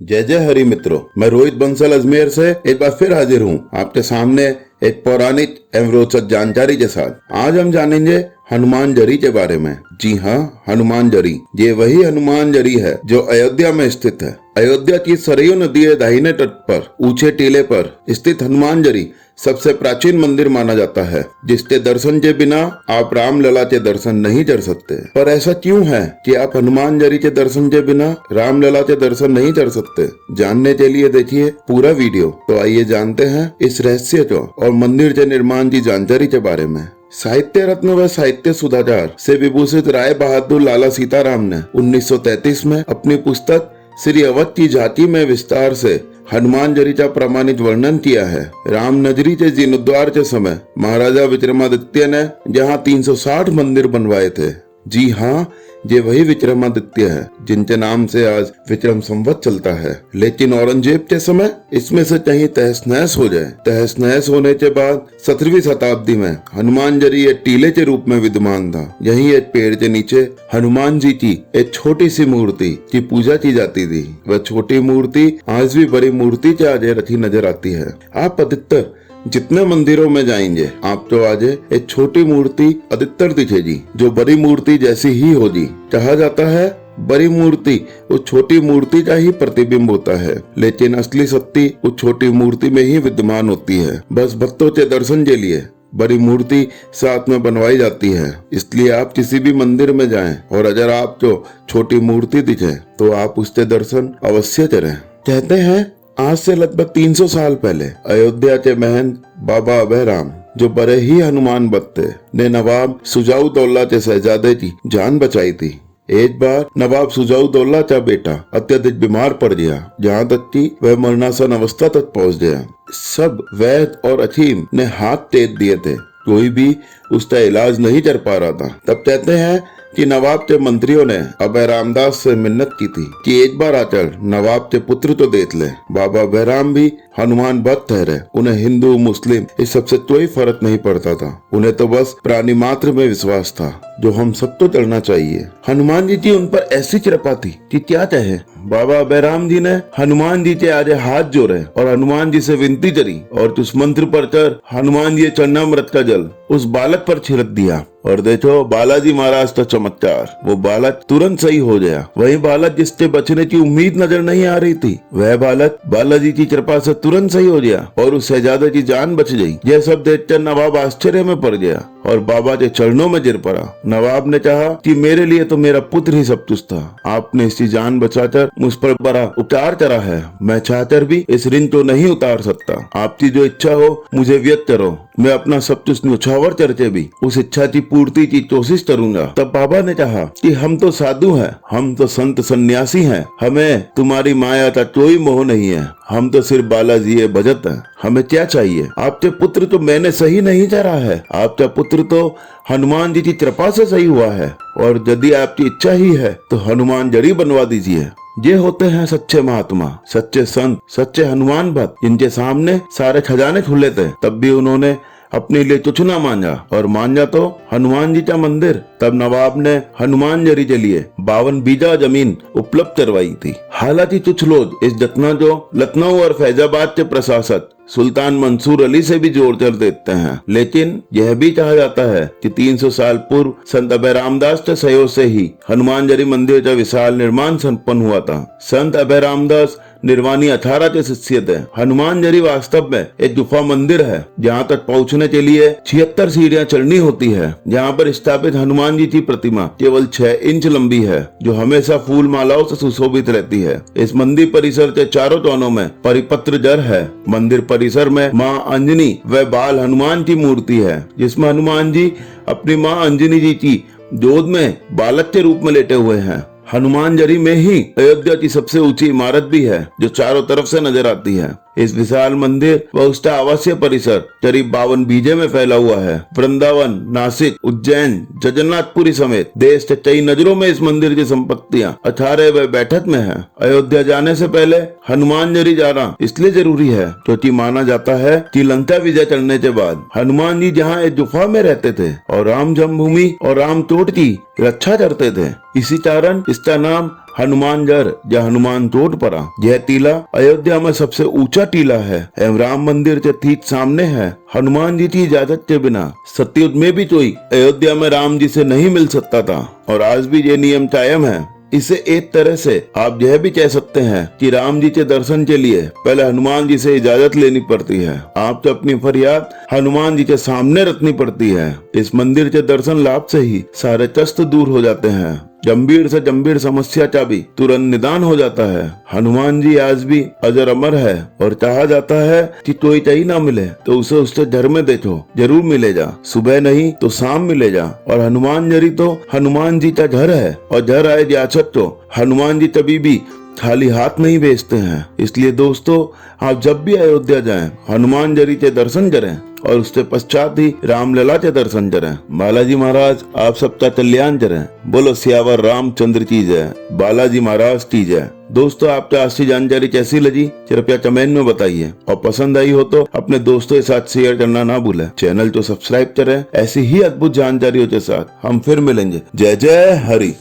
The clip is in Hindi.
जय जय हरि मित्रों, मैं रोहित बंसल अजमेर से एक बार फिर हाजिर हूँ आपके सामने एक पौराणिक एवं रोचक जानकारी के साथ। आज हम जानेंगे हनुमान जरी के बारे में। जी हाँ, हनुमान जरी, ये वही हनुमान जरी है जो अयोध्या में स्थित है। अयोध्या की सरयू नदी के दाहिने तट पर ऊंचे टीले पर स्थित हनुमान जरी सबसे प्राचीन मंदिर माना जाता है, जिसके दर्शन के बिना आप रामलला के दर्शन नहीं कर सकते। पर ऐसा क्यों है कि आप हनुमान जरी के दर्शन के बिना रामलला के दर्शन नहीं कर सकते? जानने के लिए देखिए पूरा वीडियो। तो आइए जानते हैं इस रहस्य को और मंदिर के निर्माण की जानकारी के बारे में। साहित्य रत्न व साहित्य सुधाकर से विभूषित राय बहादुर लाला सीताराम ने 1933 में अपनी पुस्तक श्री अवध की झांकी में विस्तार से हनुमान जरी का प्रमाणित वर्णन किया है। रामनगरी के जीर्णोद्धार के समय महाराजा विक्रमादित्य ने यहाँ 360 मंदिर बनवाए थे। जी हाँ, ये वही विक्रमादित्य है जिनके नाम से आज विक्रम संवत चलता है। लेकिन औरंगजेब के समय इसमें से कहीं तहस नहस हो जाए। तहस नहस होने के बाद 17वीं शताब्दी में हनुमान जरी एक टीले के रूप में विद्यमान था। यहीं एक पेड़ के नीचे हनुमान जी की एक छोटी सी मूर्ति की पूजा की जाती थी। वह छोटी मूर्ति आज भी बड़ी मूर्ति के आगे रखी नजर आती है। आप अधिकतर जितने मंदिरों में जाएंगे आपको आज एक छोटी मूर्ति अधिकतर दिखेगी, जो बड़ी मूर्ति जैसी ही होगी। कहा जाता है बड़ी मूर्ति उस छोटी मूर्ति का ही प्रतिबिंब होता है, लेकिन असली शक्ति उस छोटी मूर्ति में ही विद्यमान होती है। बस भक्तों के दर्शन के लिए बड़ी मूर्ति साथ में बनवाई जाती है। इसलिए आप किसी भी मंदिर में जाएं और अगर आपको छोटी मूर्ति दिखे तो आप उसके दर्शन अवश्य करें। कहते हैं आज से लगभग 300 साल पहले अयोध्या के महंत बाबा अभय राम, जो बड़े ही हनुमान भक्त थे, ने नवाब शुजाउद्दौला के शहजादे की जान बचाई थी। एक बार नवाब शुजाउद्दौला का बेटा अत्यधिक बीमार पड़ गया, जहाँ तक कि वह मरणासन अवस्था तक पहुँच गया। सब वैद्य और हकीम ने हाथ टेक दिए थे, कोई भी उसका इलाज नहीं कर पा रहा था। तब कहते हैं कि नवाब के मंत्रियों ने अभय रामदास से मिन्नत की थी कि एक बार आकर नवाब के पुत्र तो देख ले। बाबा अभय राम भी हनुमान भक्त ठहरे। उन्हें हिंदू मुस्लिम इस सबसे कोई फर्क नहीं पड़ता था। उन्हें तो बस प्राणी मात्र में विश्वास था, जो हम सबको करना चाहिए। हनुमान जी की उन पर ऐसी कृपा थी कि क्या कहे। बाबा अभय राम जी ने हनुमान जी के आगे हाथ जोड़े और हनुमान जी से विनती करी और उस मंत्र पढ़कर हनुमान जी चरणामृत का जल उस बालक पर छिड़क दिया। और देखो बालाजी महाराज का चमत्कार, वो बालक तुरंत सही हो गया। वही बालक जिसके बचने की उम्मीद नजर नहीं आ रही थी, वह बालक बालाजी की कृपा से तुरंत सही हो गया और उस शहजादे की जान बच गई। यह सब देखकर नवाब आश्चर्य में पड़ गया और बाबा के चरणों में गिर पड़ा। नवाब ने कहा कि मेरे लिए तो मेरा पुत्र ही सब कुछ था। आपने इसकी जान बचाकर मुझ पर बड़ा उपकार करा है। मैं चाहकर भी इस ऋण को नहीं उतार सकता। आपकी जो इच्छा हो मुझे व्यक्त करो। मैं अपना सब कुछ न्यौछावर करके भी उस इच्छा की पूर्ति की कोशिश करूंगा। तब बाबा ने कहा कि हम तो साधु हैं, हम तो संत सन्यासी हैं, हमें तुम्हारी माया का कोई मोह नहीं है। हम तो सिर्फ बालाजी भजत हैं। हमें क्या चाहिए? आपके पुत्र तो मैंने सही नहीं करा है, आपका पुत्र तो हनुमान जी की कृपा से सही हुआ है। और यदि आपकी इच्छा ही है तो हनुमान जरी बनवा दीजिए। ये होते हैं सच्चे महात्मा, सच्चे संत, सच्चे हनुमान भक्त, जिनके सामने सारे खजाने खुले थे, तब भी उन्होंने अपने लिए कुछ न मांगा और मांगा तो हनुमान जी का मंदिर। तब नवाब ने हनुमान जरी के लिए 52 बीघा जमीन उपलब्ध करवाई थी। हालांकि कुछ लोग इस घटना को लखनऊ और फैजाबाद के प्रशासक सुल्तान मंसूर अली से भी जोड़ कर देते हैं, लेकिन यह भी कहा जाता है कि 300 साल पूर्व संत अभय रामदास के सहयोग से ही हनुमान जरी मंदिर का विशाल निर्माण संपन्न हुआ था। संत अभय रामदास निर्वाणी 18 के शिष्य थे। हनुमान जरी वास्तव में एक गुफा मंदिर है, जहाँ तक पहुँचने के लिए 76 सीढ़ियाँ चढ़नी होती है। जहाँ पर स्थापित हनुमान जी की प्रतिमा केवल 6 इंच लंबी है, जो हमेशा फूल मालाओं से सुशोभित रहती है। इस मंदिर परिसर के चारों कोनों में परिपत्र जर है। मंदिर परिसर में माँ अंजनी व बाल हनुमान की मूर्ति है, जिसमें हनुमान जी अपनी माँ अंजनी जी की गोद में बालक के रूप में लेटे हुए हैं। हनुमान जरी में ही अयोध्या की सबसे ऊंची इमारत भी है, जो चारों तरफ से नजर आती है। इस विशाल मंदिर व उसका आवासीय परिसर करीब 52 बीघे में फैला हुआ है। वृंदावन, नासिक, उज्जैन, जगन्नाथपुरी समेत देश के कई नगरों में इस मंदिर की संपत्तियां 18 व बैठक में है। अयोध्या जाने से पहले हनुमान जरी जाना इसलिए जरूरी है क्योंकि माना जाता है कि लंका विजय करने के बाद हनुमान जी जहाँ एक गुफा में रहते थे और राम जन्मभूमि और राम कोट की रक्षा करते थे, इसी कारण इसका नाम हनुमान जर या हनुमान चोटपरा। यह टीला अयोध्या में सबसे ऊंचा टीला है एवं राम मंदिर के ठीक सामने है। हनुमान जी की इजाजत के बिना सतयुग में भी कोई अयोध्या में राम जी से नहीं मिल सकता था और आज भी ये नियम कायम है। इसे एक तरह से आप यह भी कह सकते हैं कि राम जी के दर्शन के लिए पहले हनुमान जी से इजाजत लेनी पड़ती है। आपको अपनी फरियाद हनुमान जी के सामने रखनी पड़ती है। इस मंदिर के दर्शन लाभ से ही सारे कष्ट दूर हो जाते हैं। गंभीर से गंभीर समस्या का भी तुरंत निदान हो जाता है। हनुमान जी आज भी अजर अमर है और कहा जाता है कि कोई कहीं ना मिले तो उसे उसके घर में देखो, जरूर मिलेगा। सुबह नहीं तो शाम मिलेगा। और हनुमान जरी तो हनुमान जी का घर है और घर आए रियासत तो हनुमान जी कभी भी खाली हाथ नहीं भेजते हैं। इसलिए दोस्तों, आप जब भी अयोध्या जाएं, हनुमान जरी के दर्शन करें और उसके पश्चात ही रामलला के दर्शन करें। बालाजी महाराज आप सबका कल्याण करें। बोलो सियावर रामचंद्र की जय। बालाजी महाराज की जय। दोस्तों, आपको आज की जानकारी कैसी लगी कृपया कमेंट में बताइए और पसंद आई हो तो अपने दोस्तों के साथ शेयर करना ना भूलें। चैनल को सब्सक्राइब करें। ऐसी ही अद्भुत जानकारियों के साथ हम फिर मिलेंगे। जय जय हरि।